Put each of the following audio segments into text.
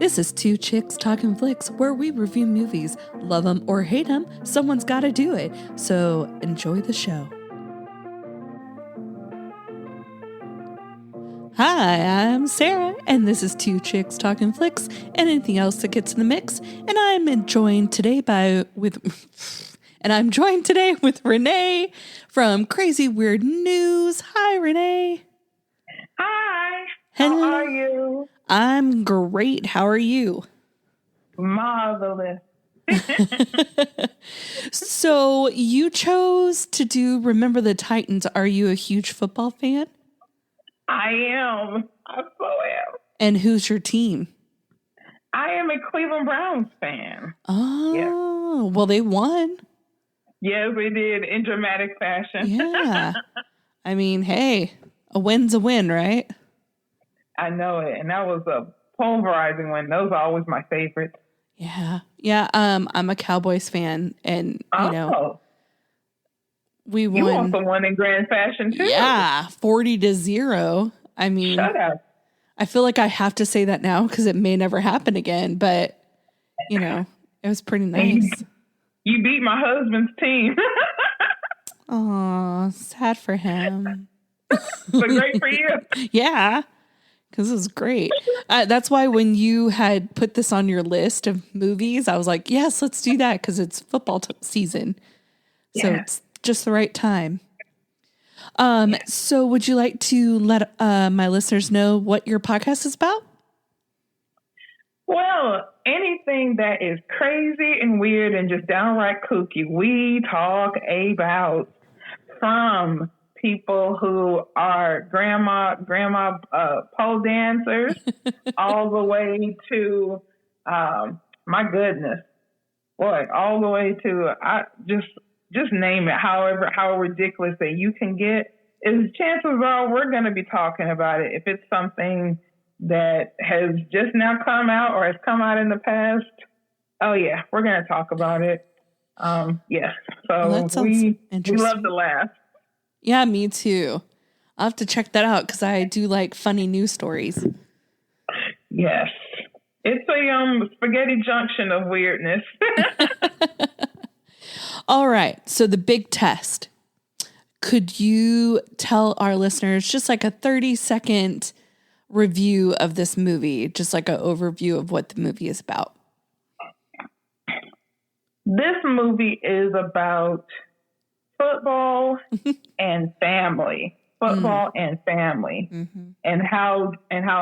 This is Two Chicks Talkin Flicks, where we review movies. Love them or hate them, someone's got to do it. So enjoy the show. Hi, I'm Sarah, and this is Two Chicks Talkin Flicks, and anything else that gets in the mix. And I'm joined today with Renee from Crazy Weird News. Hi, Renee. Hi. Hello. How are you? I'm great. How are you? Marvelous. So you chose to do Remember the Titans. Are you a huge football fan? I am. I so am. And who's your team? I am a Cleveland Browns fan. Oh, yes. Well, they won. Yes, we did in dramatic fashion. Yeah. I mean, hey, a win's a win, right? I know it. And that was a pulverizing one. Those are always my favorites. Yeah. Yeah. I'm a Cowboys fan, and we won. You also won in grand fashion too. Yeah, 40-0. I mean, shut up. I feel like I have to say that now because it may never happen again, but it was pretty nice. You beat my husband's team. Aw, sad for him. But great for you. Yeah, because it was great. That's why when you had put this on your list of movies, I was like, yes, let's do that because it's football season. So it's just the right time. So would you like to let my listeners know what your podcast is about? Well, anything that is crazy and weird and just downright kooky, we talk about, from people who are grandma pole dancers all the way to, my goodness, boy, all the way to, just name it, how ridiculous that you can get. Chances are we're going to be talking about it. If it's something that has just now come out or has come out in the past, oh yeah, we're going to talk about it. Yes. So we love to laugh. Yeah, me too. I'll have to check that out because I do like funny news stories. Yes. It's a spaghetti junction of weirdness. All right. So the big test. Could you tell our listeners just like a 30-second review of this movie, just like an overview of what the movie is about? This movie is about football and family. Football and family. Mm-hmm. And how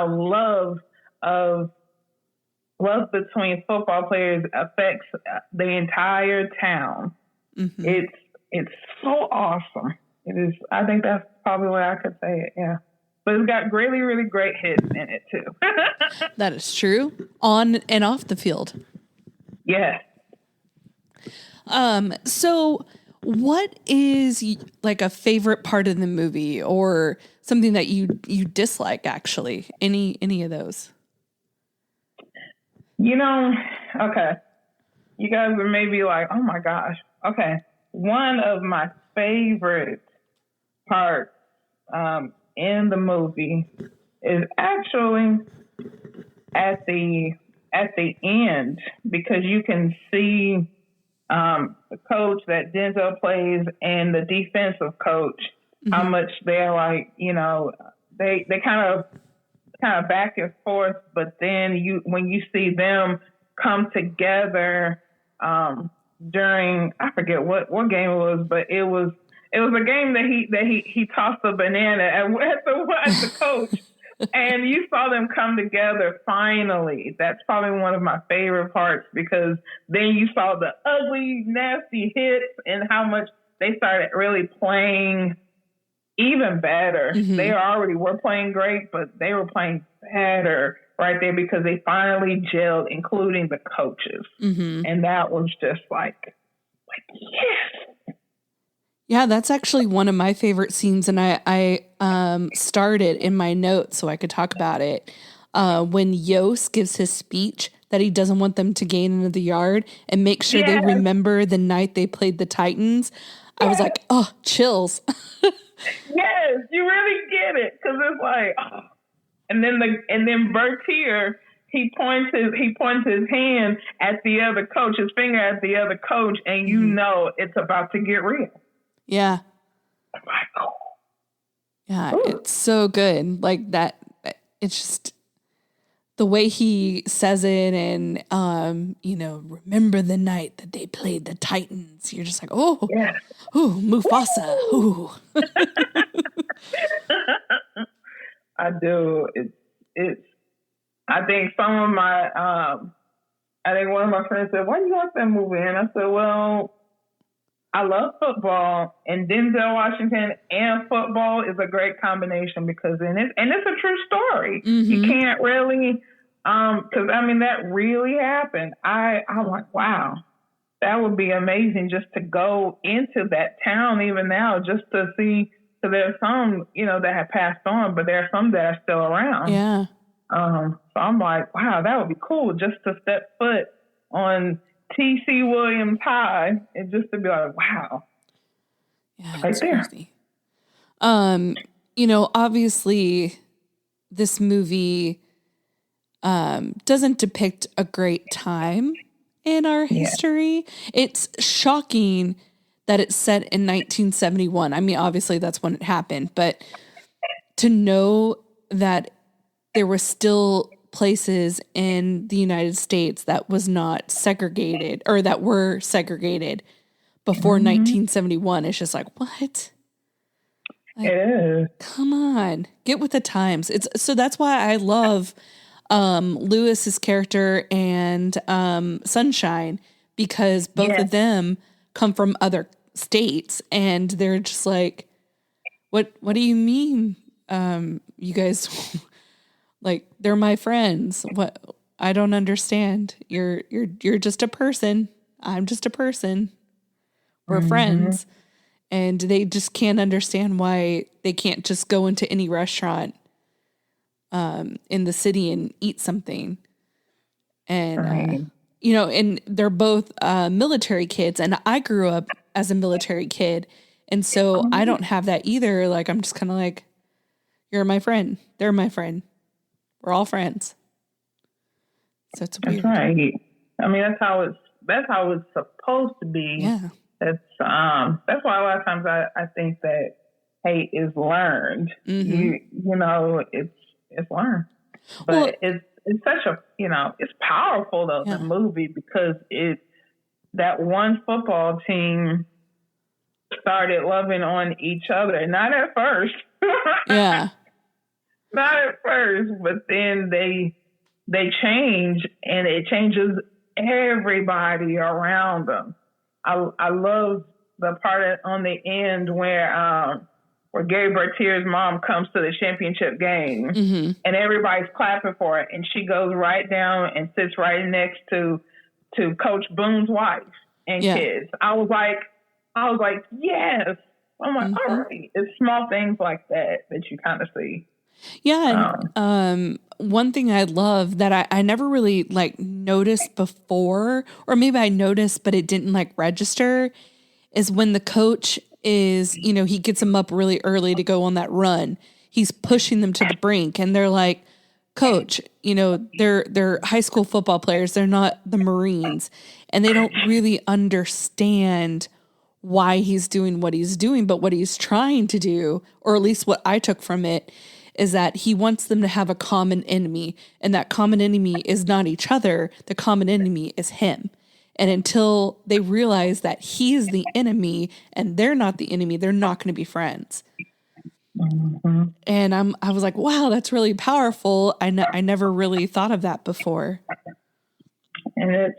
love between football players affects the entire town. Mm-hmm. It's so awesome. It is. I think that's probably what I could say it. Yeah, but it's got really, really great hits in it too. That is true, on and off the field. Yeah. So what is like a favorite part of the movie, or something that you dislike? Actually, any of those? Okay. You guys are maybe like, oh my gosh. Okay. One of my favorite parts in the movie is actually at the end, because you can see the coach that Denzel plays and the defensive coach, how much they're like, they kind of back and forth, but then when you see them come together during, I forget what game it was, but it was a game that he tossed a banana at the coach, and you saw them come together finally. That's probably one of my favorite parts, because then you saw the ugly, nasty hits and how much they started really playing even better. Mm-hmm. They already were playing great, but they were playing better right there because they finally gelled, including the coaches. Mm-hmm. And that was just like, yes. Yeah, that's actually one of my favorite scenes. And I started in my notes so I could talk about it. When Yost gives his speech that he doesn't want them to gain into the yard and make sure they remember the night they played the Titans. I was like, oh, chills. Yes, you really get it, because it's like, oh. And then Bertier he points his hand at the other coach, his finger at the other coach, and you know it's about to get real. Yeah. I'm like, oh. Yeah, it's so good. Like that, it's just the way he says it, and remember the night that they played the Titans. You're just like, oh, yeah. Ooh, Mufasa. Ooh. I do. It's. I think some of my. I think one of my friends said, "Why do you like that movie?" And I said, "Well, I love football, and Denzel Washington and football is a great combination because it's a true story. Mm-hmm. You can't really, because I mean that really happened. I'm like, wow, that would be amazing just to go into that town even now, just to see. So there's some, that have passed on, but there are some that are still around. Yeah. So I'm like, wow, that would be cool just to step foot on T.C. Williams High and just to be like, wow. Yeah, right there. Crazy. Obviously this movie doesn't depict a great time in our history. It's shocking that it's set in 1971. I mean, obviously that's when it happened, but to know that there were still places in the United States that was not segregated, or that were segregated before 1971. It's just like, what? Like, come on, get with the times. So that's why I love Lewis's character and Sunshine, because both of them come from other states, and they're just like, what do you mean? You guys like, they're my friends. What? I don't understand. You're just a person. I'm just a person. We're friends. And they just can't understand why they can't just go into any restaurant in the city and eat something. And, and they're both military kids. And I grew up as a military kid. And so I don't have that either. Like, I'm just kind of like, you're my friend. They're my friend. We're all friends. So it's weird. That's right. I mean, that's how it's supposed to be. Yeah. That's why a lot of times I think that hate is learned. It's learned, but it's such a it's powerful though, the movie, because that one football team started loving on each other, not at first. Yeah. Not at first, but then they change, and it changes everybody around them. I love the part on the end where Gary Bertier's mom comes to the championship game, and everybody's clapping for it, and she goes right down and sits right next to Coach Boone's wife and kids. I was like, yes. I'm like, all right. It's small things like that you kind of see. Yeah. And, one thing I love that I never really noticed before, or maybe I noticed, but it didn't register, is when the coach is, he gets them up really early to go on that run. He's pushing them to the brink, and they're like, Coach, they're high school football players. They're not the Marines, and they don't really understand why he's doing what he's doing, but what he's trying to do, or at least what I took from it, is that he wants them to have a common enemy, and that common enemy is not each other. The common enemy is him. And until they realize that he is the enemy and they're not the enemy, they're not going to be friends. And I was like, wow, that's really powerful. I never really thought of that before. And it's,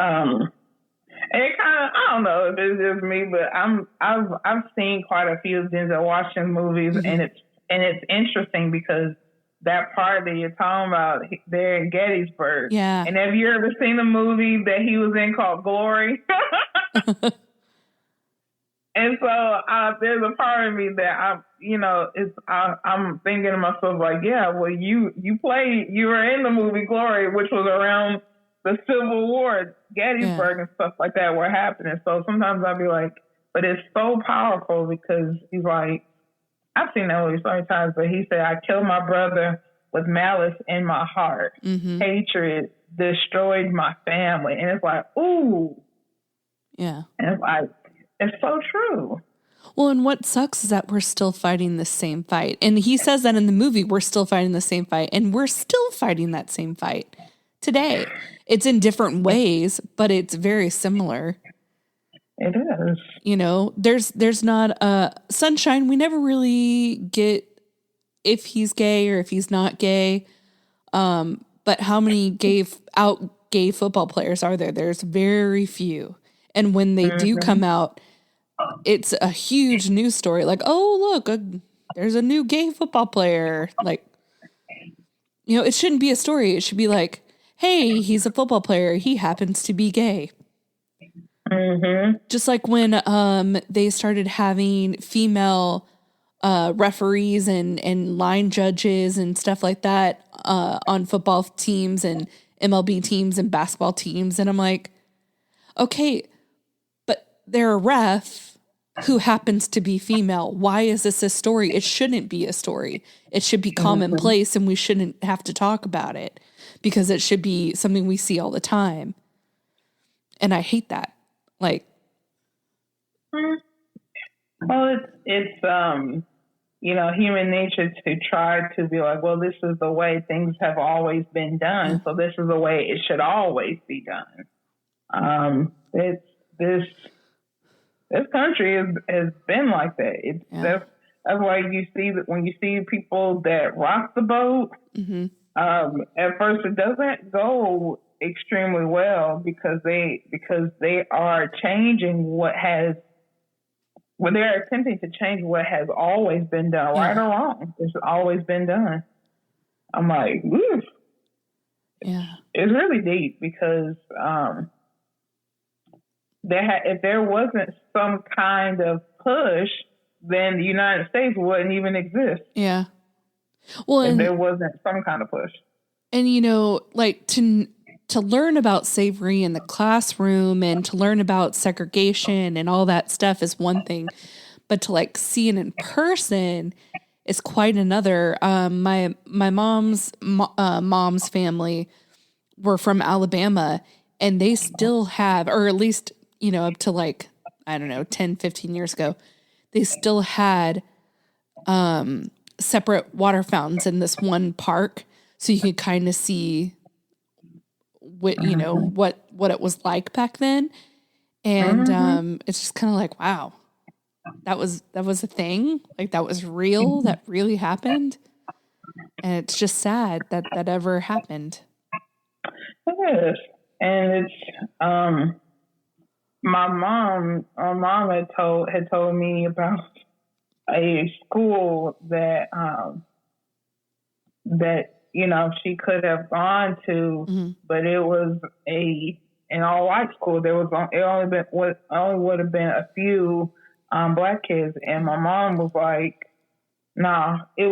it kind of, I don't know if it's just me, but I've seen quite a few Denzel Washington movies, and it's interesting because that part that you're talking about there in Gettysburg. Yeah. And have you ever seen a movie that he was in called Glory? And so there's a part of me that I'm thinking to myself like, yeah, well, you were in the movie Glory, which was around the Civil War, Gettysburg and stuff like that were happening. So sometimes I'll be like, but it's so powerful because he's like, I've seen that movie so many times, but he said, I killed my brother with malice in my heart. Hatred destroyed my family. And it's like, ooh. Yeah. And it's like, it's so true. Well, and what sucks is that we're still fighting the same fight. And he says that in the movie, we're still fighting the same fight. And we're still fighting that same fight today. It's in different ways, but it's very similar. It is. You know, there's not a Sunshine. We never really get if he's gay or if he's not gay. But how many gay football players are there? There's very few. And when they do come out, it's a huge news story. Like, oh, look, there's a new gay football player. Like, you know, it shouldn't be a story. It should be like, hey, he's a football player. He happens to be gay. Just like when they started having female referees and line judges and stuff like that on football teams and MLB teams and basketball teams. And I'm like, okay, but they're a ref who happens to be female. Why is this a story? It shouldn't be a story. It should be commonplace and we shouldn't have to talk about it because it should be something we see all the time. And I hate that. Like, well, it's you know, human nature to try to be like, well, this is the way things have always been done, so this is the way it should always be done. This country has been like that. That's why you see that when you see people that rock the boat, at first it doesn't go extremely well because they are changing they're attempting to change what has always been done, right or wrong. It's always been done. I'm like, oof. Yeah. It's really deep because if there wasn't some kind of push, then the United States wouldn't even exist. Yeah. Well, if there wasn't some kind of push. And, you know, like to learn about slavery in the classroom and to learn about segregation and all that stuff is one thing, but to like see it in person is quite another. My mom's family were from Alabama and they still have, or at least, you know, up to like, I don't know, 10, 15 years ago, they still had separate water fountains in this one park. So you could kind of see what, you know, what it was like back then. And it's just kind of like, wow, that was a thing. Like that was real. That really happened. And it's just sad that that ever happened. It is. And it's, my mom had told me about a school that you know she could have gone to, but it was an all white school. There was only would have been a few black kids, and my mom was like, "Nah." She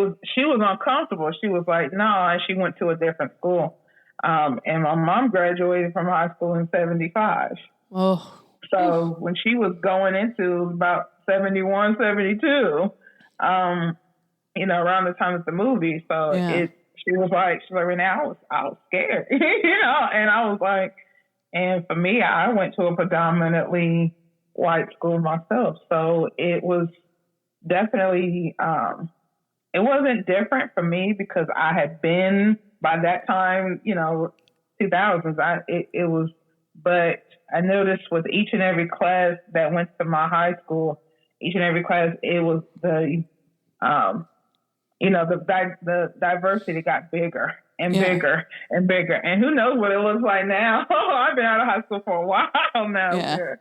was uncomfortable. She was like, "Nah," and she went to a different school. And my mom graduated from high school in 1975. Oh. So when she was going into about 1971, 1972, you know, around the time of the movie. So she was like, Renea, I was scared, you know, and I was like, and for me, I went to a predominantly white school myself. So it was definitely, it wasn't different for me because I had been by that time, you know, 2000s, it was, but I noticed with each and every class that went to my high school, each and every class, it was the, you know, the diversity got bigger and bigger and bigger. And who knows what it looks like now? I've been out of high school for a while now. Yeah.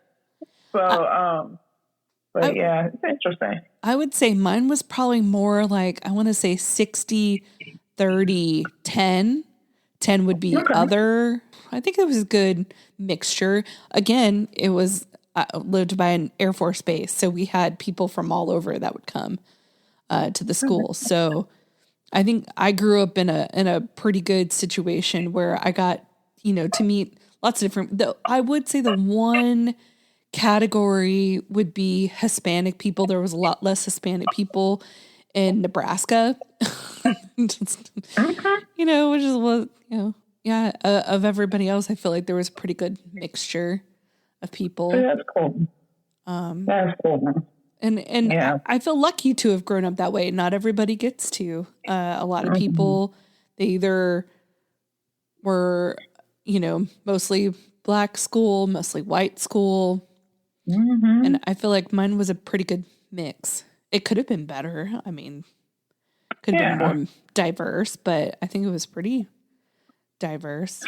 So, but it's interesting. I would say mine was probably more like, I want to say 60, 30, 10. 10 would be other. I think it was a good mixture. Again, I lived by an Air Force base, so we had people from all over that would come to the school. So I think I grew up in a pretty good situation where I got, you know, to meet lots of different. I would say the one category would be Hispanic people. There was a lot less Hispanic people in Nebraska. Just, you know, which is what, you know, yeah, of everybody else, I feel like there was a pretty good mixture of people. That's cool. That's cool. And yeah. I feel lucky to have grown up that way. Not everybody gets to. A lot of people, they either were, you know, mostly black school, mostly white school. And I feel like mine was a pretty good mix. It could have been better. I mean, could have been more diverse, but I think it was pretty diverse.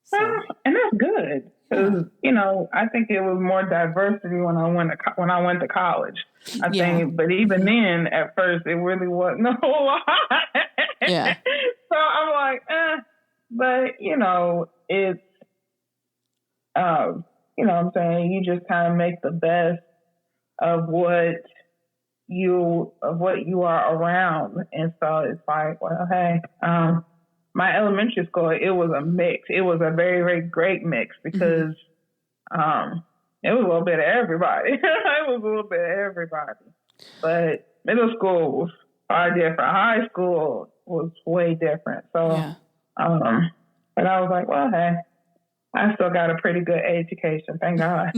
So. And that's good. Because, you know, I think it was more diversity when I went to college. I think, but even then, at first, it really wasn't a whole lot. Yeah. So I'm like, but you know, it's, you know what I'm saying? You just kind of make the best of what you are around. And so it's like, well, hey, my elementary school, it was a mix. It was a very, very great mix because it was a little bit of everybody. It was a little bit of everybody. But middle school was far different. High school was way different. So, but I was like, well, hey, I still got a pretty good education. Thank God.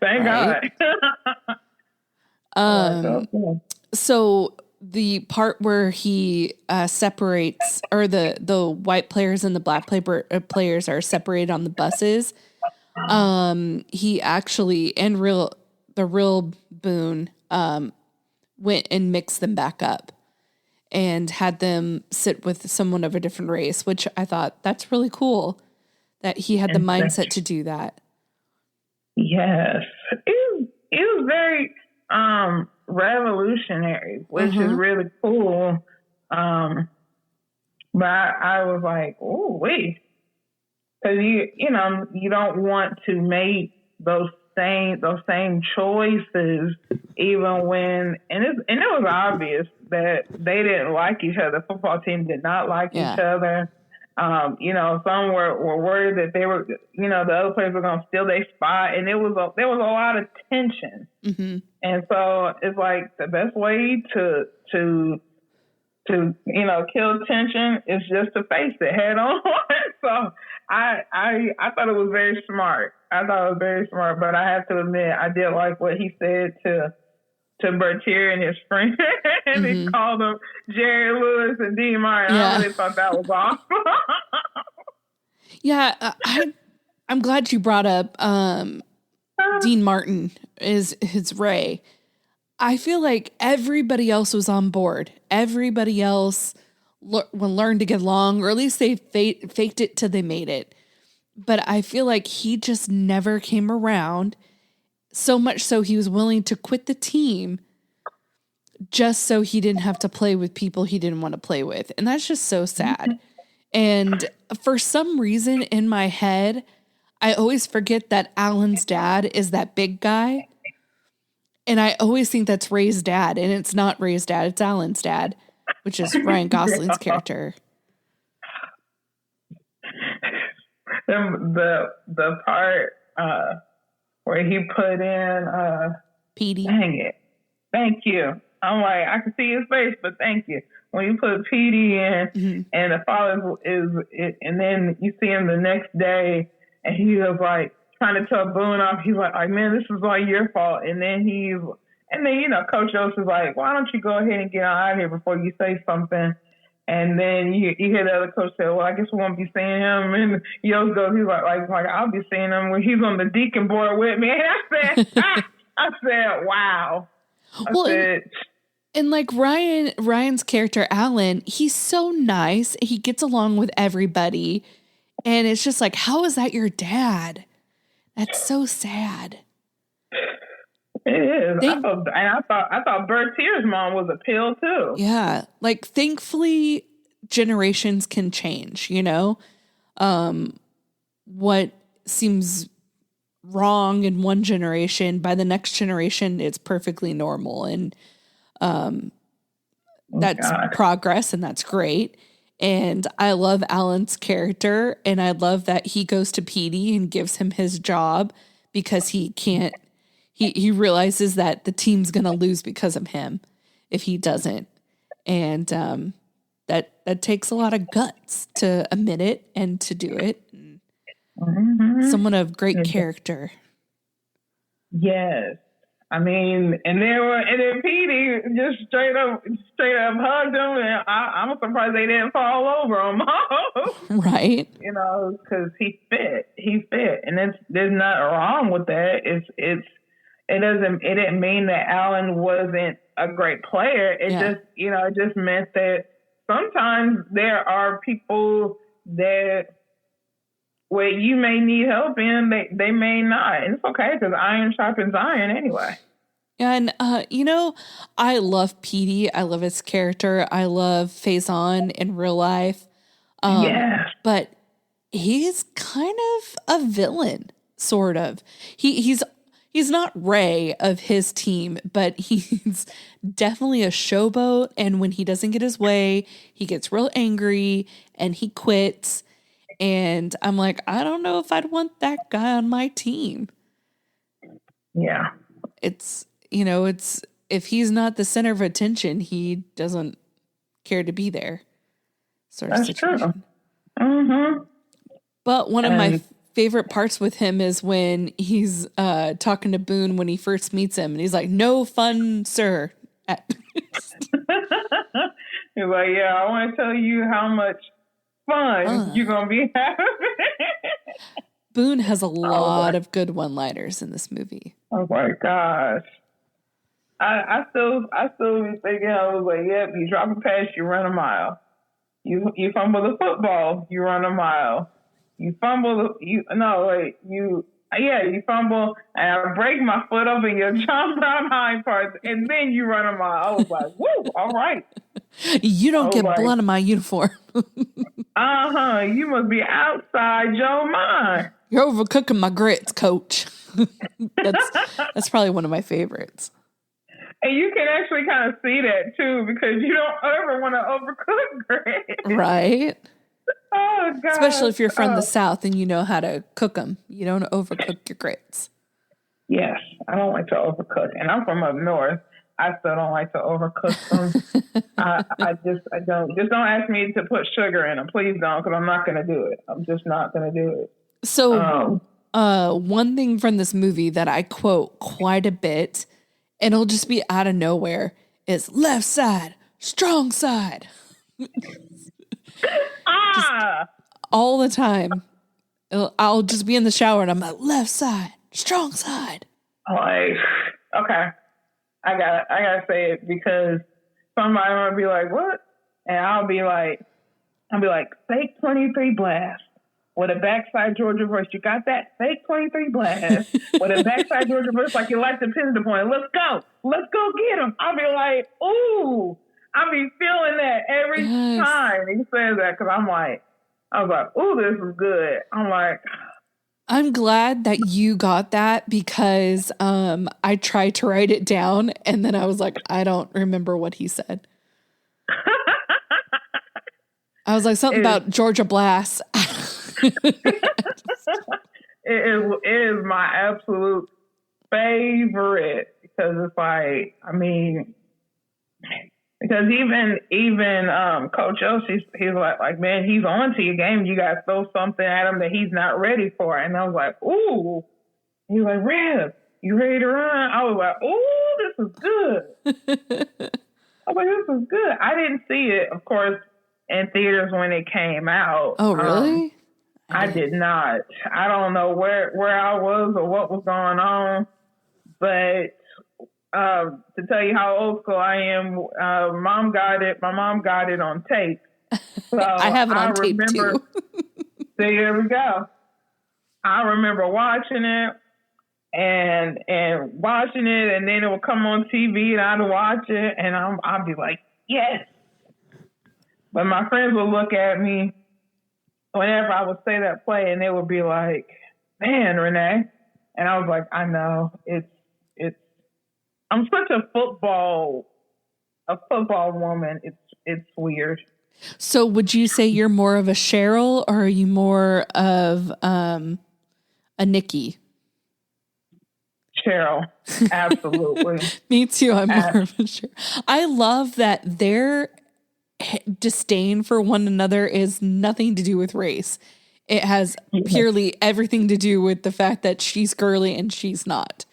Thank God. So the part where he separates, or the white players and the black players are separated on the buses. He actually, and the real Boone, went and mixed them back up and had them sit with someone of a different race, which I thought that's really cool that he had the mindset to do that. Yes. It was very revolutionary, which is really cool. But I was like, oh, wait. Because you know, you don't want to make those same choices, even when and it was obvious that they didn't like each other. The football team did not like each other. You know, some were worried that they were, you know, the other players were going to steal their spot, and there was a lot of tension. And so it's like the best way to you know, kill tension is just to face it head on. So I thought it was very smart. But I have to admit, I did like what he said to Bertier and his friend. And he called them Jerry Lewis and Dean Martin. I really thought that was awesome. I'm glad you brought up Dean Martin is his Ray. I feel like everybody else was on board. Everybody else learned to get along, or at least they faked it till they made it. But I feel like he just never came around, so much so he was willing to quit the team just so he didn't have to play with people he didn't want to play with. And that's just so sad. And for some reason in my head, I always forget that Alan's dad is that big guy. And I always think that's Ray's dad, and it's not Ray's dad, it's Alan's dad, which is Ryan Gosling's character. The part where he put in Petey. Dang it. Thank you. I'm like, I can see his face, but thank you. When you put Petey in and the father and then you see him the next day and he was like trying to tell Boone off, he's like, man, this is all your fault. And then you know, Coach Yost is like, why don't you go ahead and get out of here before you say something? And then you hear the other coach say, well, I guess we won't be seeing him. And Yost goes, he's like I'll be seeing him when he's on the deacon board with me. And I said, wow. And like Ryan's character, Alan, he's so nice. He gets along with everybody. And it's just like, how is that your dad? That's so sad. It is. I thought Bertier's mom was a pill too. Yeah. Like, thankfully, generations can change, you know? What seems wrong in one generation, by the next generation, it's perfectly normal. And that's progress, and that's great. And I love Alan's character, and I love that he goes to Petey and gives him his job because he realizes that the team's going to lose because of him. if he doesn't. And that takes a lot of guts to admit it and to do it. Someone of great character. Yes. I mean, and then Petey just straight up hugged him, and I'm surprised they didn't fall over him. Right. You know, because he fit, and there's nothing wrong with that. It didn't mean that Alan wasn't a great player. It just meant that sometimes there are people that where you may need help in, they may not. And it's okay because iron sharpens iron anyway. And, I love Petey. I love his character. I love Faison in real life. But he's kind of a villain, sort of. He's not Ray of his team, but he's definitely a showboat. And when he doesn't get his way, he gets real angry and he quits. And I'm like, I don't know if I'd want that guy on my team. Yeah. It's if he's not the center of attention, he doesn't care to be there. Sort of situation. True. Mm-hmm. But one of my favorite parts with him is when he's talking to Boone when he first meets him. And he's like, "No fun, sir." He's like, "Yeah, I want to tell you how much fun you're going to be having." Boone has a lot of good one-liners in this movie. Oh my gosh. I still be thinking, I was like, yep, you drop a pass, you run a mile. You fumble the football, you run a mile. You fumble, you fumble, and I break my foot up and you jump around hind parts, and then you run a mile. I was like, woo, all right. You don't get blood in my uniform. You must be outside your mind. You're overcooking my grits, coach. That's probably one of my favorites. And you can actually kind of see that too, because you don't ever want to overcook grits. Right. Oh, God. Especially if you're from the South and you know how to cook them. You don't overcook your grits. Yes, I don't like to overcook. And I'm from up north. I still don't like to overcook them. I don't. Just don't ask me to put sugar in them. Please don't, because I'm not going to do it. I'm just not going to do it. So one thing from this movie that I quote quite a bit, and it'll just be out of nowhere, is left side, strong side. All the time. I'll just be in the shower and I'm like, left side, strong side. Like, okay. I gotta say it because somebody will be like, what? And I'll be like, fake 23 blast with a backside Georgia verse. You got that? Fake 23 blast with a backside Georgia verse like you like the pin the point. Let's go get him. I'll be like, ooh. I'll be feeling that every time he says that because I was like, ooh, this is good. I'm glad that you got that because I tried to write it down and then I was like, I don't remember what he said. I was like, something about Georgia Blast. It is my absolute favorite because it's like, I mean, because even Coach O, he's like, man, he's on to your game. You got to throw something at him that he's not ready for. And I was like, ooh. He's like, Rev, you ready to run? I was like, ooh, this is good. I was like, this is good. I didn't see it, of course, in theaters when it came out. Oh, really? I did not. I don't know where I was or what was going on, but to tell you how old school I am, my mom got it on tape. So I have it on tape too. See, there we go. I remember watching it and watching it, and then it would come on TV, and I'd watch it, and I'd be like, yes. But my friends would look at me whenever I would say that play, and they would be like, man, Renee. And I was like, I know. I'm such a football woman. It's weird. So would you say you're more of a Cheryl or are you more of a Nikki? Cheryl. Absolutely. Me too. I'm more of a sure. I love that their disdain for one another is nothing to do with race. It has purely everything to do with the fact that she's girly and she's not.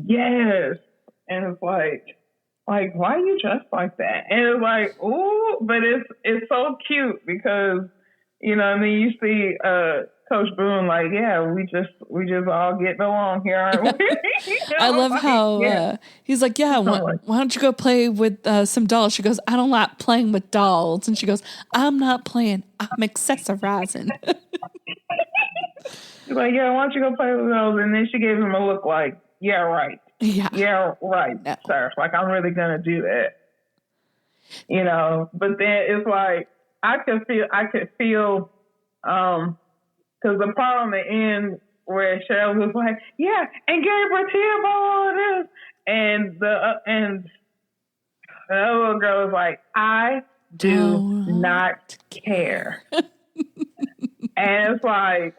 Yes. And it's like, why are you dressed like that? And it's like, ooh, but it's so cute because, you know, and then you see Coach Boone like, yeah, we just all getting along here, aren't we? You know, I love how he's like, yeah, why don't you go play with some dolls? She goes, I don't like playing with dolls. And she goes, I'm not playing, I'm accessorizing. She's like, yeah, why don't you go play with those? And then she gave him a look like, yeah, right. Yeah, right, no. Sir. Like, I'm really going to do that. You know, but then it's like, I could feel, because the part on the end where Cheryl was like, yeah, and Gabriel Tillball this, and the other little girl was like, I do not care. And it's like,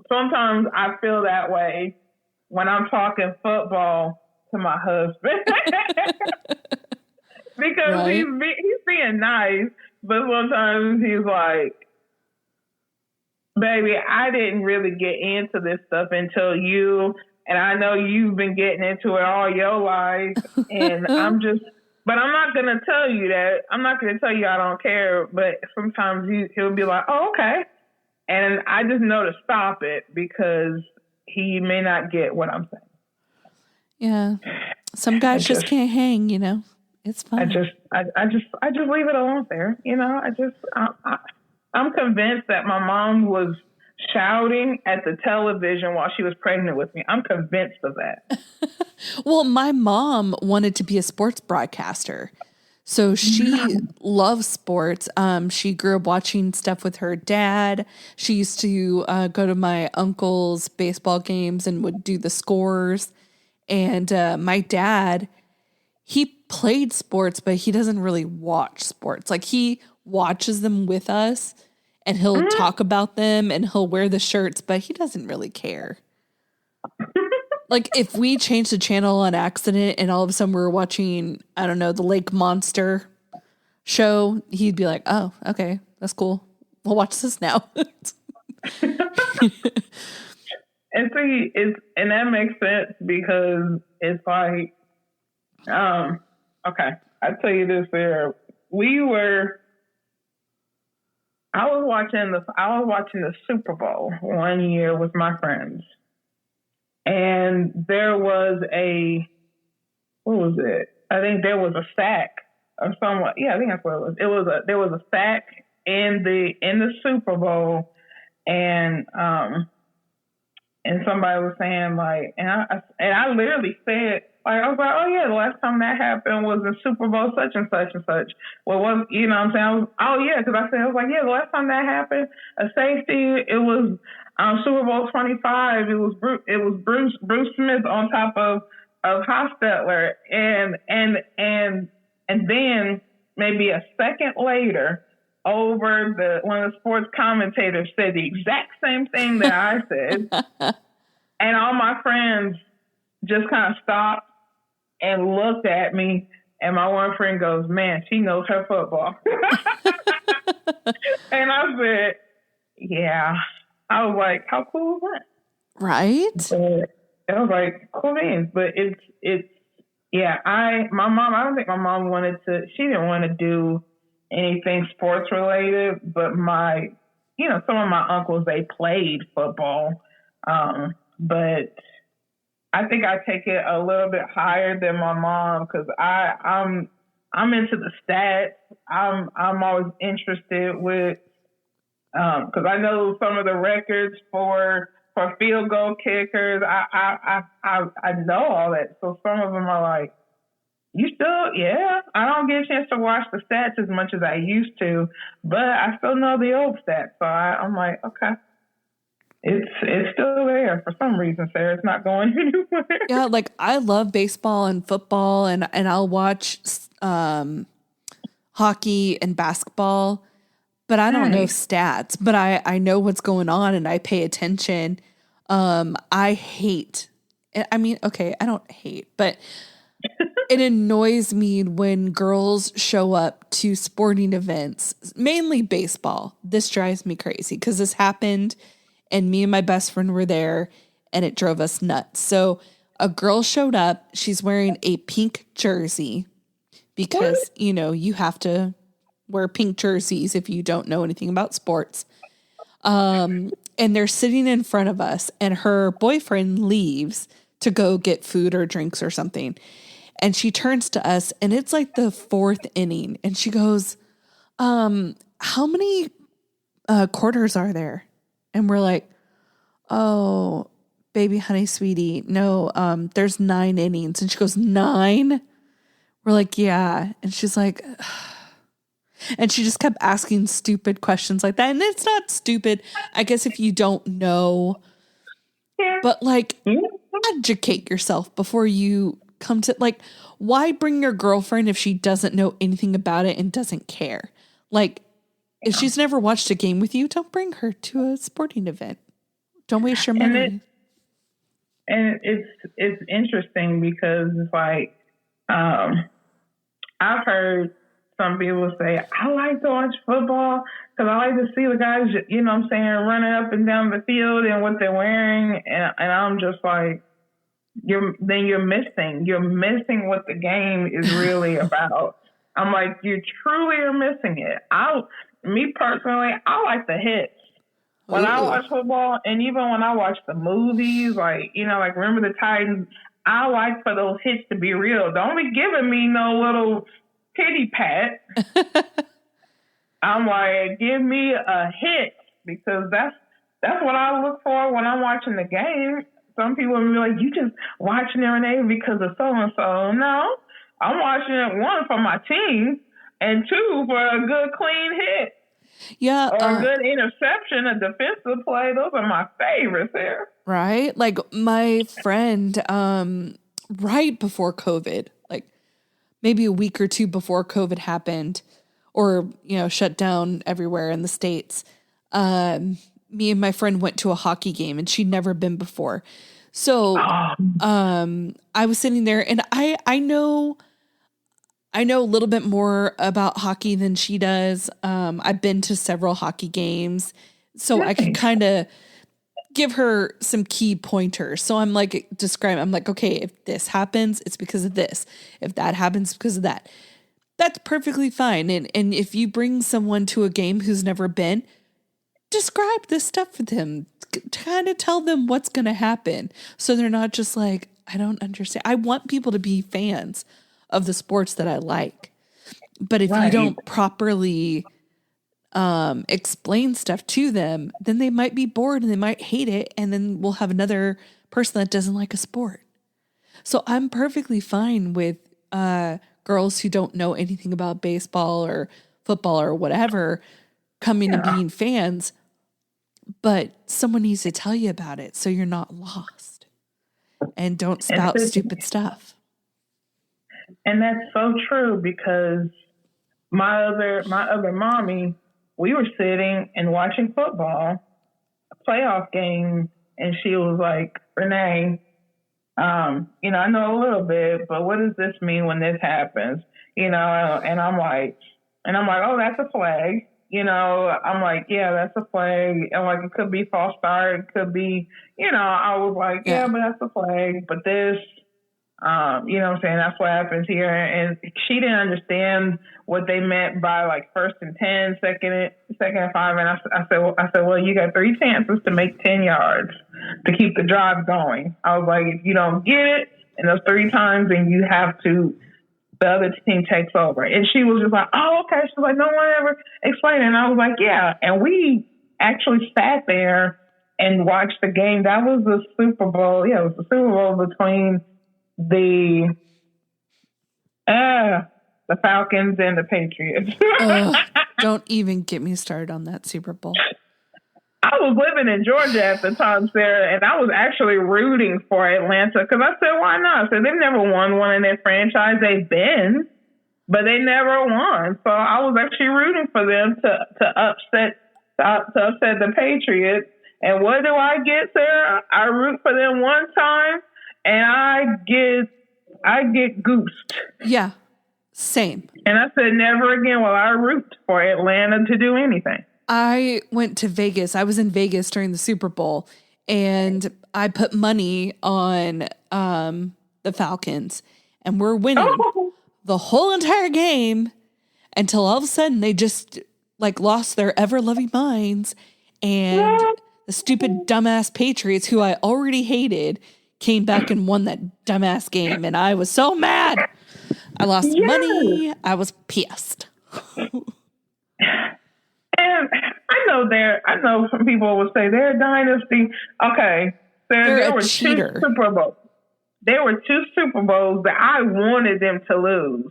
sometimes I feel that way when I'm talking football to my husband. Because he's being nice, but sometimes he's like, baby, I didn't really get into this stuff until you, and I know you've been getting into it all your life, and but I'm not going to tell you that. I'm not going to tell you I don't care, but sometimes he'll be like, oh, okay. And I just know to stop it because he may not get what I'm saying. Yeah. Some guys just can't hang, you know. It's fine. I just leave it alone there. You know, I'm convinced that my mom was shouting at the television while she was pregnant with me. I'm convinced of that. Well, my mom wanted to be a sports broadcaster. So she loves sports. She grew up watching stuff with her dad. She used to go to my uncle's baseball games and would do the scores. And my dad, he played sports, but he doesn't really watch sports. Like, he watches them with us and he'll talk about them and he'll wear the shirts, but he doesn't really care. Like, if we changed the channel on accident and all of a sudden we were watching, I don't know, the Lake Monster show, he'd be like, oh, okay, that's cool. We'll watch this now. And see, and that makes sense because it's like, okay, I tell you this there. I was watching the Super Bowl one year with my friends, and there was what was it? I think there was a sack or somewhat. Yeah, I think that's what it was. There was a sack in the Super Bowl, and somebody was saying like, and I literally said, like, I was like, oh yeah, the last time that happened was in Super Bowl such and such and such. Well, you know what I'm saying? I was like, yeah, the last time that happened, a safety, it was Super Bowl 25. It was Bruce Smith on top of Hostetler, and then maybe a second later, one of the sports commentators said the exact same thing that I said, and all my friends just kind of stopped and looked at me, and my one friend goes, man, she knows her football. And I said, yeah. I was like, how cool is that? Right? I was like, cool beans. But it's yeah, my mom, I don't think my mom she didn't want to do anything sports related, but some of my uncles, they played football. But I think I take it a little bit higher than my mom because I'm into the stats. I'm always interested with because I know some of the records for field goal kickers. I know all that. So some of them are like, you still, yeah. I don't get a chance to watch the stats as much as I used to, but I still know the old stats. So I'm like, okay. It's still there for some reason, Sarah. It's not going anywhere. Yeah, like I love baseball and football, and I'll watch hockey and basketball, but I don't know stats. But I know what's going on, and I pay attention. I hate, I mean, okay, I don't hate, but it annoys me when girls show up to sporting events, mainly baseball. This drives me crazy because this happened and me and my best friend were there and it drove us nuts. So a girl showed up. She's wearing a pink jersey because, you know, you have to wear pink jerseys if you don't know anything about sports. And they're sitting in front of us and her boyfriend leaves to go get food or drinks or something. And she turns to us and it's like the fourth inning. And she goes, how many quarters are there? And we're like, oh, baby, honey, sweetie. No, there's 9 innings. And she goes, 9? We're like, yeah. And she's like, and she just kept asking stupid questions like that. And it's not stupid, I guess, if you don't know, but like educate yourself before you come to, like, why bring your girlfriend if she doesn't know anything about it and doesn't care? Like, if she's never watched a game with you, don't bring her to a sporting event. Don't waste your money. And it's interesting because it's like, I've heard some people say, I like to watch football because I like to see the guys, you know what I'm saying, running up and down the field and what they're wearing. And I'm just like, you're missing what the game is really about. I'm like, you truly are missing it. Me personally, I like the hits. When I watch football, and even when I watch the movies, like, you know, like Remember the Titans, I like for those hits to be real. Don't be giving me no little pity pat. I'm like, give me a hit, because that's what I look for when I'm watching the game. Some people will be like, you just watching it, Renee, because of so-and-so. No, I'm watching it, 1, for my team, and 2, for a good, clean hit. Yeah. Or a good interception, a defensive play. Those are my favorites there. Right? Like my friend, right before COVID, like maybe a week or 2 before COVID happened, or, you know, shut down everywhere in the States, me and my friend went to a hockey game and she'd never been before. So, I was sitting there and I know a little bit more about hockey than she does. I've been to several hockey games, so I can kind of give her some key pointers. So I'm like I'm like, okay, if this happens, it's because of this. If that happens, it's because of that. That's perfectly fine. And if you bring someone to a game who's never been, describe this stuff for them, kind of tell them what's going to happen. So they're not just like, I don't understand. I want people to be fans of the sports that I like. But if you don't properly explain stuff to them, then they might be bored and they might hate it. And then we'll have another person that doesn't like a sport. So I'm perfectly fine with girls who don't know anything about baseball or football or whatever coming and being fans. But someone needs to tell you about it so you're not lost. And don't spout stupid stuff. And that's so true, because my other mommy, we were sitting and watching football, a playoff game, and she was like, Renee, you know, I know a little bit, but what does this mean when this happens? You know, and I'm like, oh, that's a flag. You know, I'm like, yeah, that's a flag. And like, it could be false start. It could be, you know, I was like, yeah, but that's a flag. But this, you know what I'm saying? That's what happens here. And she didn't understand what they meant by like 1st and 10, second and 5. And I said, well, you got 3 chances to make 10 yards to keep the drive going. I was like, if you don't get it in those 3 times, then you have to, the other team takes over. And she was just like, oh, okay. She was like, no one ever explained it. And I was like, yeah. And we actually sat there and watched the game. That was the Super Bowl. Yeah, it was the Super Bowl between the Falcons and the Patriots. Don't even get me started on that Super Bowl. I was living in Georgia at the time, Sarah, and I was actually rooting for Atlanta, because I said, why not? So they've never won one in their franchise. They've been, but they never won. So I was actually rooting for them to upset the Patriots. And what do I get, Sarah? I root for them one time, and I get goosed. Yeah, same. And I said, never again will I root for Atlanta to do anything. I went to Vegas. I was in Vegas during the Super Bowl, and I put money on the Falcons, and we're winning the whole entire game until all of a sudden they just like lost their ever-loving minds, and the stupid dumbass Patriots, who I already hated, came back and won that dumbass game, and I was so mad. I lost money. I was pissed. And I know some people will say they're a dynasty. Okay. So there were cheater. 2 Super Bowls. There were 2 Super Bowls that I wanted them to lose.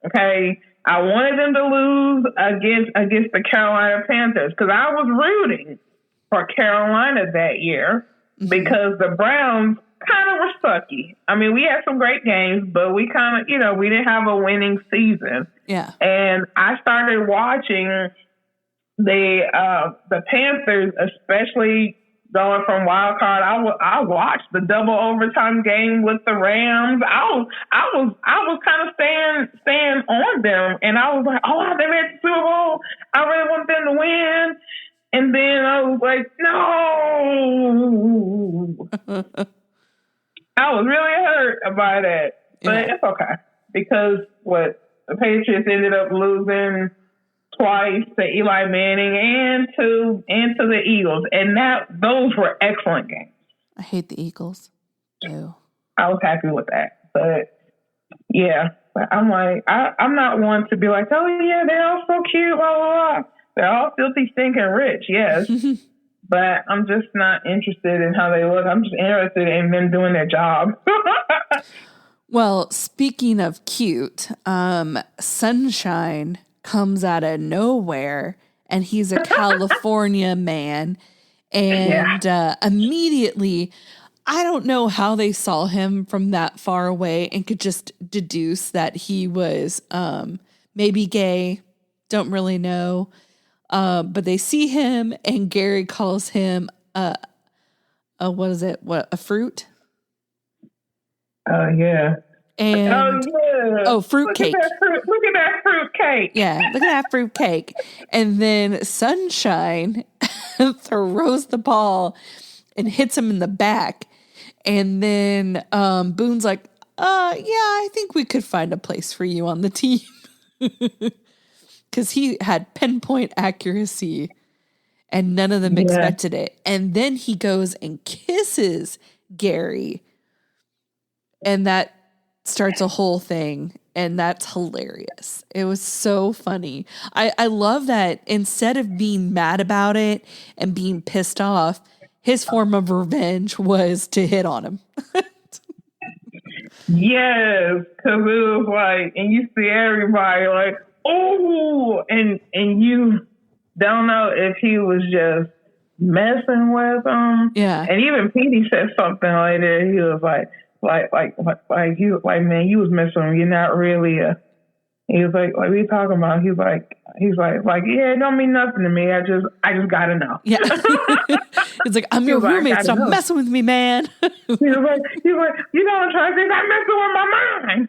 Okay. I wanted them to lose against the Carolina Panthers because I was rooting for Carolina that year because the Browns kind of were sucky. I mean, we had some great games, but we kind of, we didn't have a winning season. Yeah. And I started watching the Panthers, especially going from wild card. I watched the double overtime game with the Rams. I was kind of staying on them, and I was like, oh, they made the Super Bowl. I really want them to win. And then I was like, no. I was really hurt by that, but it's okay because the Patriots ended up losing twice to Eli Manning and to the Eagles, and those were excellent games. I hate the Eagles. Ew. I was happy with that, but yeah, I'm like I'm not one to be like, oh yeah, they're all so cute, blah blah blah. They're all filthy, stinking rich, yes. But I'm just not interested in how they look. I'm just interested in them doing their job. Well, speaking of cute, Sunshine comes out of nowhere, and he's a California man. And immediately, I don't know how they saw him from that far away and could just deduce that he was maybe gay. Don't really know. But they see him, and Gary calls him a fruit? Yeah. And fruitcake. Look at that fruit cake. Yeah, look at that fruit cake. And then Sunshine throws the ball and hits him in the back. And then Boone's like, I think we could find a place for you on the team. Because he had pinpoint accuracy and none of them expected it. And then he goes and kisses Gary. And that starts a whole thing. And that's hilarious. It was so funny. I love that instead of being mad about it and being pissed off, his form of revenge was to hit on him. Yes, because it was like, and you see everybody like, oh, and you don't know if he was just messing with them. Yeah. And even Petey said something later. He was like, man, you was messing with him. You're not really he was like, what are you talking about? He's like, yeah, it don't mean nothing to me. I just gotta know. Yeah. He's like, I'm your roommate, stop messing with me, man. He's like, you don't try to think I'm messing with my mind.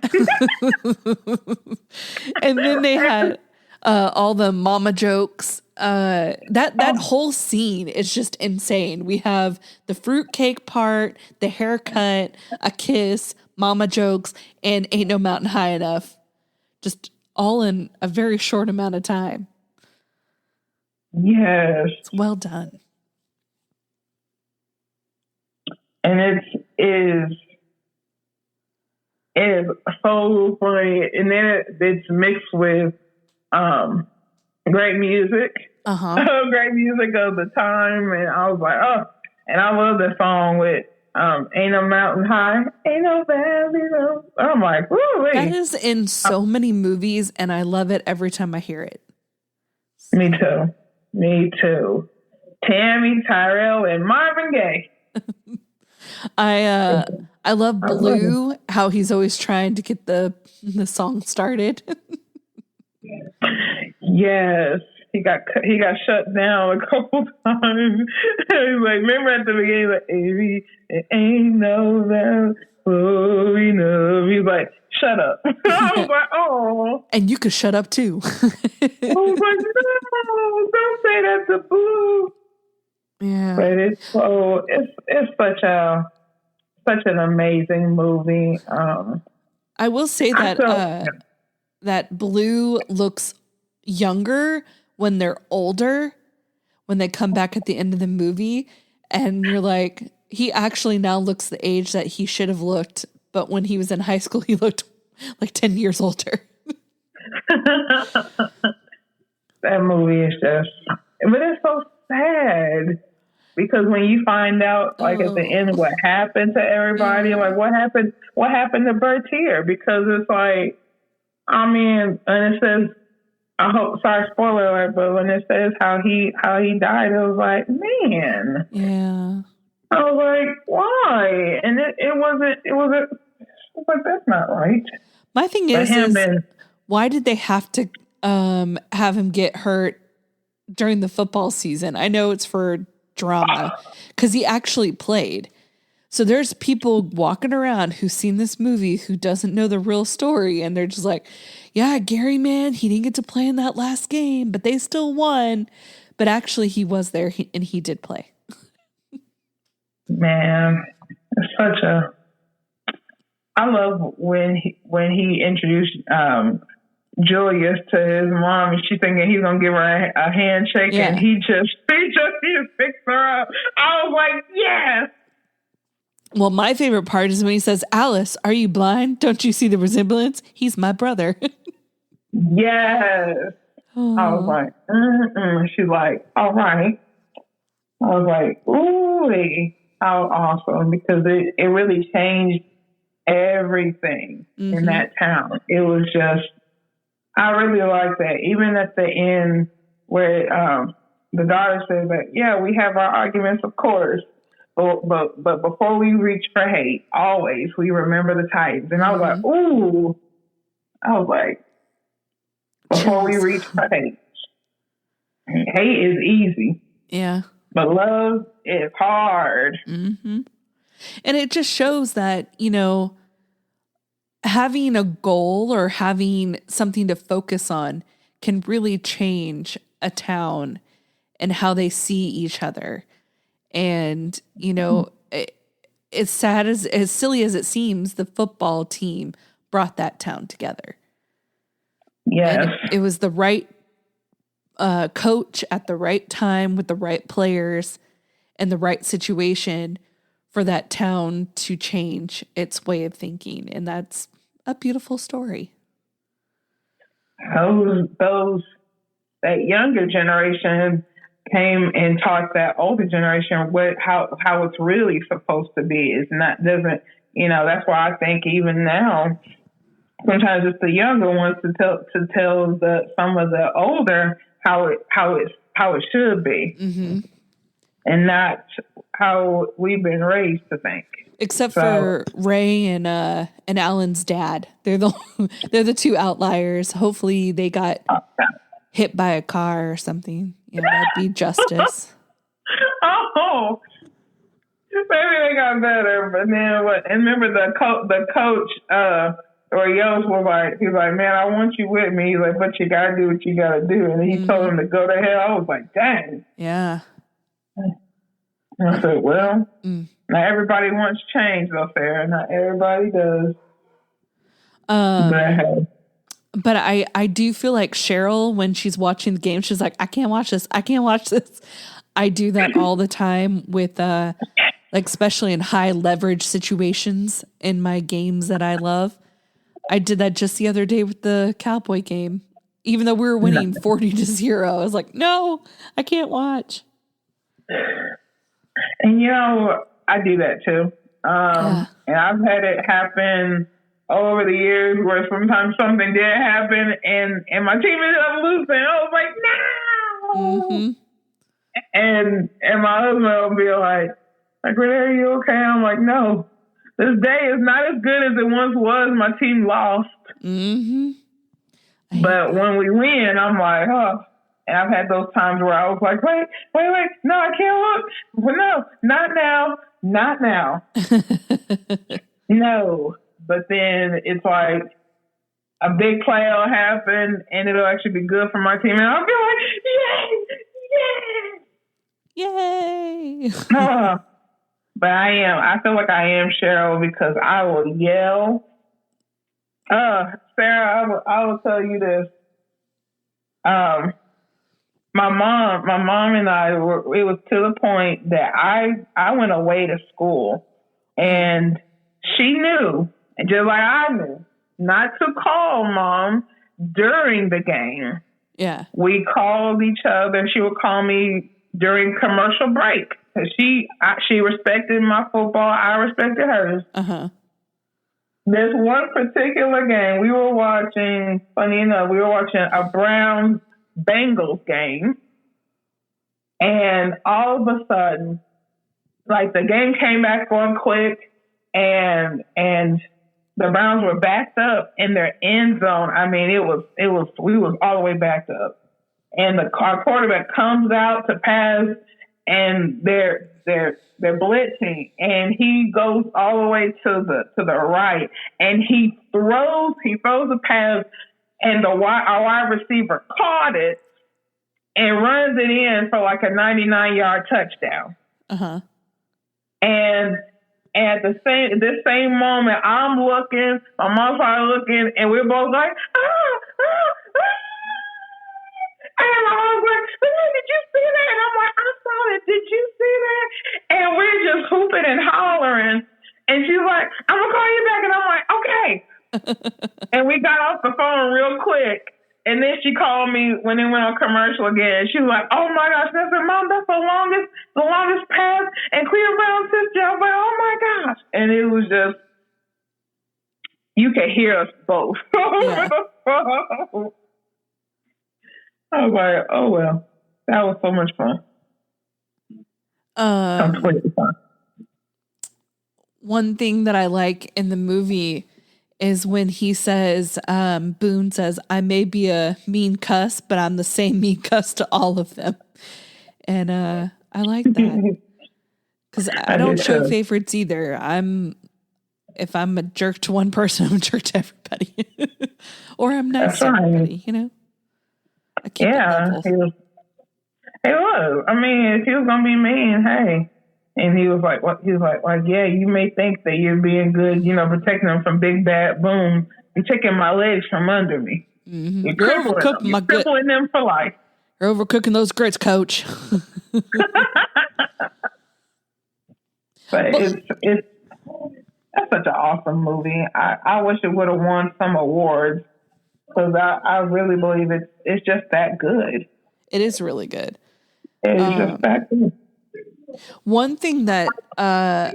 And then they had all the mama jokes. That whole scene is just insane. We have the fruitcake part, the haircut, a kiss, mama jokes, and Ain't No Mountain High Enough. Just all in a very short amount of time. Yes. It's well done. And it is so funny. And then it's mixed with great music. Great music of the time. And I was like, oh, and I love the song with Ain't No Mountain High, Ain't No Valley. No. I'm like, woo. That is in so many movies, and I love it every time I hear it. Me too. Tammy, Tyrell, and Marvin Gaye. I love Blue, how he's always trying to get the song started. Yes. he got shut down a couple times. He's like, remember at the beginning, like, it ain't no love for enough. He's like, shut up. I was like, oh. And you could shut up too. I was like, no, don't say that to Boo. Yeah. But it's such an amazing movie. I will say that that Blue looks younger when they're older, when they come back at the end of the movie, and you're like, he actually now looks the age that he should have looked, but when he was in high school, he looked like 10 years older. That movie is but it's so sad. Because when you find out, like at the end, what happened to everybody, like what happened to Bertier? Because it's like, I mean, and it says, I hope, sorry, spoiler alert, but when it says how he died, it was like, man, yeah. I was like, why? And it wasn't. I was like, that's not right. My thing is why did they have to have him get hurt during the football season? I know it's for drama because he actually played. So there's people walking around who've seen this movie who doesn't know the real story, and they're just like, yeah, Gary, man, he didn't get to play in that last game, but they still won. But actually he was there and he did play. Man, it's I love when he introduced Julius to his mom, and she's thinking he's gonna give her a handshake, and he just picks her up. I was like, yes. Well, my favorite part is when he says, Alice, are you blind? Don't you see the resemblance? He's my brother. Yes. Oh. I was like, She's like, all right. I was like, ooh, how awesome, because it really changed everything in that town. It was just, I really like that. Even at the end where the daughter says that, yeah, we have our arguments, of course, but before we reach for hate, always we remember the Titans. And I was like, ooh. I was like, before we reach for hate. Hate is easy. Yeah. But love is hard. Mm-hmm. And it just shows that, having a goal or having something to focus on can really change a town and how they see each other. And, as sad as silly as it seems, the football team brought that town together. Yes. It was the right coach at the right time with the right players and the right situation for that town to change its way of thinking. And that's a beautiful story. That younger generation came and taught that older generation how it's really supposed to be. It's not, doesn't, that's why I think even now, sometimes it's the younger ones to tell some of the older how it should be, and not how we've been raised to think. Except for Ray and Alan's dad, they're the two outliers. Hopefully, they got hit by a car or something. That'd be justice. Oh, maybe they got better, but then what? And remember the coach. Or Yost was like, he's like, man, I want you with me. He's like, but you gotta do what you gotta do. And he told him to go to hell. I was like, dang. Yeah. And I said, well, not everybody wants change though, Sarah. Not everybody does. But I do feel like Cheryl, when she's watching the game, she's like, I can't watch this. I can't watch this. I do that all the time with, especially in high leverage situations in my games that I love. I did that just the other day with the Cowboy game. Even though we were winning 40-0, I was like, no, I can't watch. And I do that too. And I've had it happen over the years where sometimes something did happen and my team ended up losing. I was like, no. And my husband will be like, Renea, are you okay? I'm like, no. This day is not as good as it once was. My team lost. But when we win, I'm like, oh. And I've had those times where I was like, wait, no, I can't look. Well, no, not now. No. But then it's like a big play will happen and it'll actually be good for my team. And I'll be like, yay. But I feel like I am Cheryl because I will yell. Sarah, I will tell you this. My mom and I it was to the point that I went away to school and she knew, and just like I knew, not to call Mom during the game. Yeah. We called each other. She would call me during commercial break. She respected my football. I respected hers. Uh-huh. This one particular game we were watching, funny enough, we were watching a Browns Bengals game. And all of a sudden, like the game came back on quick and the Browns were backed up in their end zone. I mean, we was all the way backed up. And our quarterback comes out to pass and they're blitzing and he goes all the way to the right and he throws a pass and our wide receiver caught it and runs it in for like a 99-yard touchdown. Uh-huh. And at this same moment, I'm looking, my mom's probably looking, and we're both like, and my mom's like, did you see that? And I'm like, I saw it. Did you see that? And we're just hooping and hollering. And she's like, I'm going to call you back. And I'm like, okay. And we got off the phone real quick. And then she called me when it went on commercial again. She was like, oh my gosh, that's her mom. That's the longest pass in Cleveland Browns history. I was like, oh my gosh. And it was just, you could hear us both over the phone. I was like, oh well, that was so much fun. Completely fun. One thing that I like in the movie is when he says, Boone says, I may be a mean cuss, but I'm the same mean cuss to all of them. And I like that. Because I don't show favorites either. If I'm a jerk to one person, I'm a jerk to everybody. Or I'm nice to everybody, you know? I keep it level. He was. I mean, if he was going to be mean, hey. And he was like, "What?" He was like, yeah, you may think that you're being good, protecting them from big bad Boom. You're taking my legs from under me. Mm-hmm. You're crippling them for life. You're overcooking those grits, Coach. But it's that's such an awesome movie. I wish it would have won some awards because I really believe it's just that good. It is really good. It is just that good. One thing that I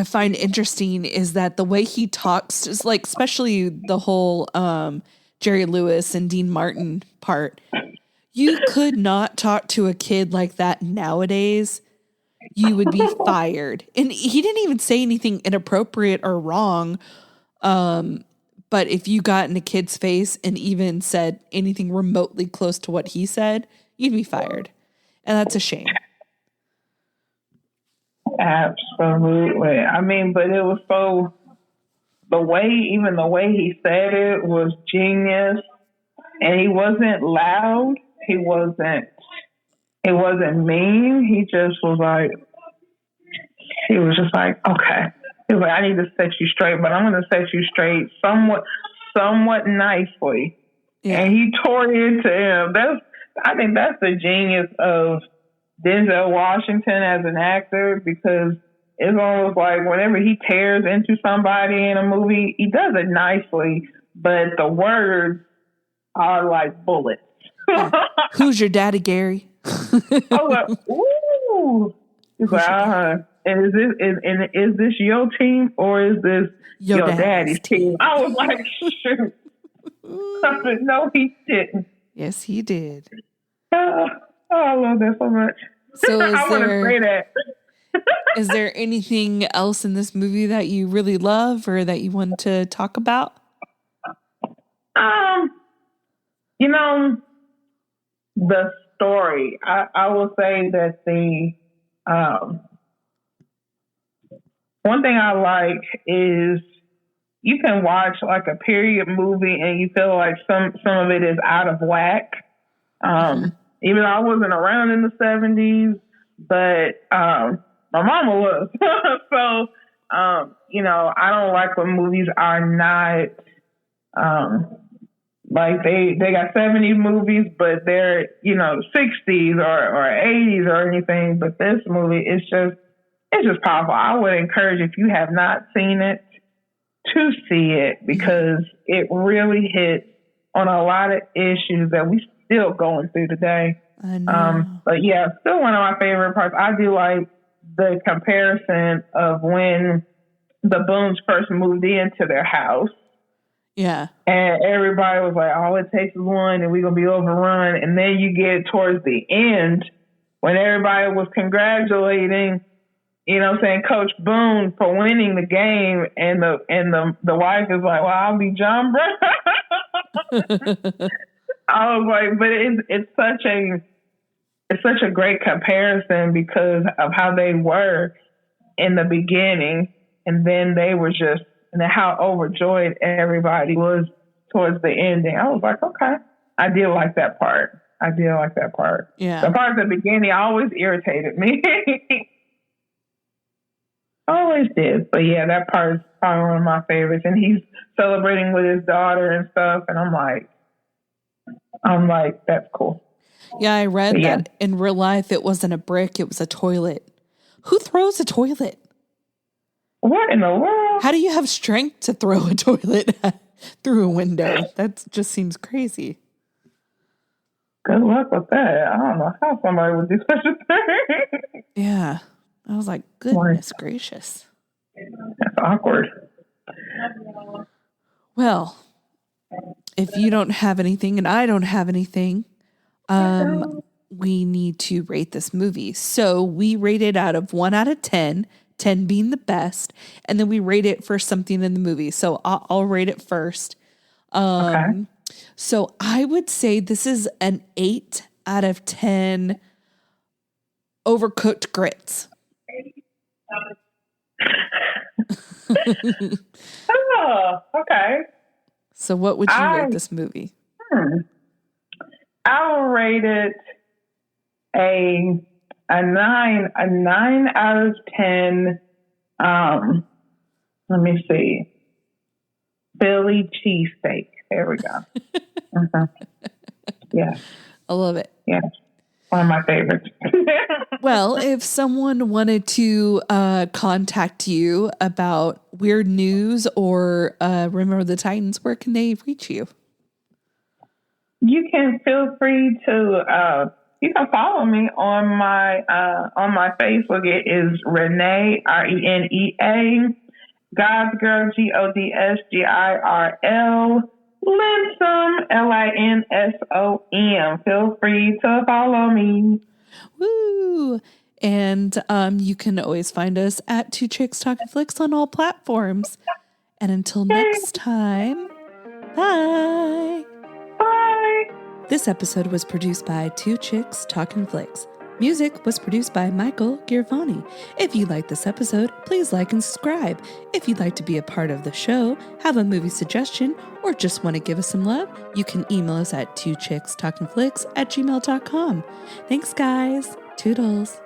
find interesting is that the way he talks is like, especially the whole Jerry Lewis and Dean Martin part. You could not talk to a kid like that nowadays. You would be fired. And he didn't even say anything inappropriate or wrong. But if you got in a kid's face and even said anything remotely close to what he said, you'd be fired. And that's a shame. Absolutely. I mean, but it was the way he said it was genius. And he wasn't loud. He wasn't mean. He just was like, okay. He was like, I need to set you straight, but I'm going to set you straight somewhat nicely. Yeah. And he tore into him. I think that's the genius of Denzel Washington as an actor, because it's almost like whenever he tears into somebody in a movie, he does it nicely, but the words are like bullets. Who's your daddy, Gary? I was like, ooh. He's like, and is this your team or is this your daddy's team? I was like, shoot. I said, no, he didn't. Yes, he did. I love that so much. So I want to say that. Is there anything else in this movie that you really love or that you want to talk about? the story. I will say that the one thing I like is you can watch like a period movie and you feel like some of it is out of whack. Even though I wasn't around in the 70s, but my mama was. So, I don't like when movies are not like they got 70s movies, but they're, 60s or 80s or anything. But this movie, it's just powerful. I would encourage, if you have not seen it, to see it, because it really hits on a lot of issues that we still going through today. I know. But yeah, still one of my favorite parts. I do like the comparison of when the Boones first moved into their house. Yeah. And everybody was like, all it takes is one and we're going to be overrun. And then you get towards the end when everybody was congratulating, saying Coach Boone for winning the game, and the wife is like, well, I'll be John Brown. I was like, but it's such a great comparison because of how they were in the beginning, and then they were just, and how overjoyed everybody was towards the ending. I was like, okay, I did like that part. Yeah. The part at the beginning always irritated me. Always did. But yeah, that part is probably one of my favorites. And he's celebrating with his daughter and stuff. And I'm like, that's cool. Yeah, I read that in real life, it wasn't a brick, it was a toilet. Who throws a toilet? What in the world? How do you have strength to throw a toilet through a window? That just seems crazy. Good luck with that. I don't know how somebody would do such a thing. Yeah. I was like, goodness gracious. That's awkward. Well, if you don't have anything and I don't have anything, we need to rate this movie. So we rate it out of 1 out of 10, 10 being the best, and then we rate it for something in the movie. So I'll rate it first. Okay. So I would say this is an 8 out of 10 overcooked grits. Oh, okay. So what would you rate this movie? I will rate it a 9 out of 10. Let me see. Philly cheesesteak. There we go. Yeah. I love it. Yeah. One of my favorites. Well, if someone wanted to contact you about weird news or Remember the Titans, where can they reach you? You can feel free to you can follow me on my Facebook. It is Renea, Renea, God's Girl, GODSGIRL, Linsom, LINSOM. Feel free to follow me. Woo! And you can always find us at Two Chicks Talkin Flicks on all platforms. And until next time, bye! Bye! This episode was produced by Two Chicks Talkin Flicks. Music was produced by Michael Girvani. If you like this episode, please like and subscribe. If you'd like to be a part of the show, have a movie suggestion, or just want to give us some love, you can email us at twochickstalkinflicks@gmail.com. Thanks, guys. Toodles.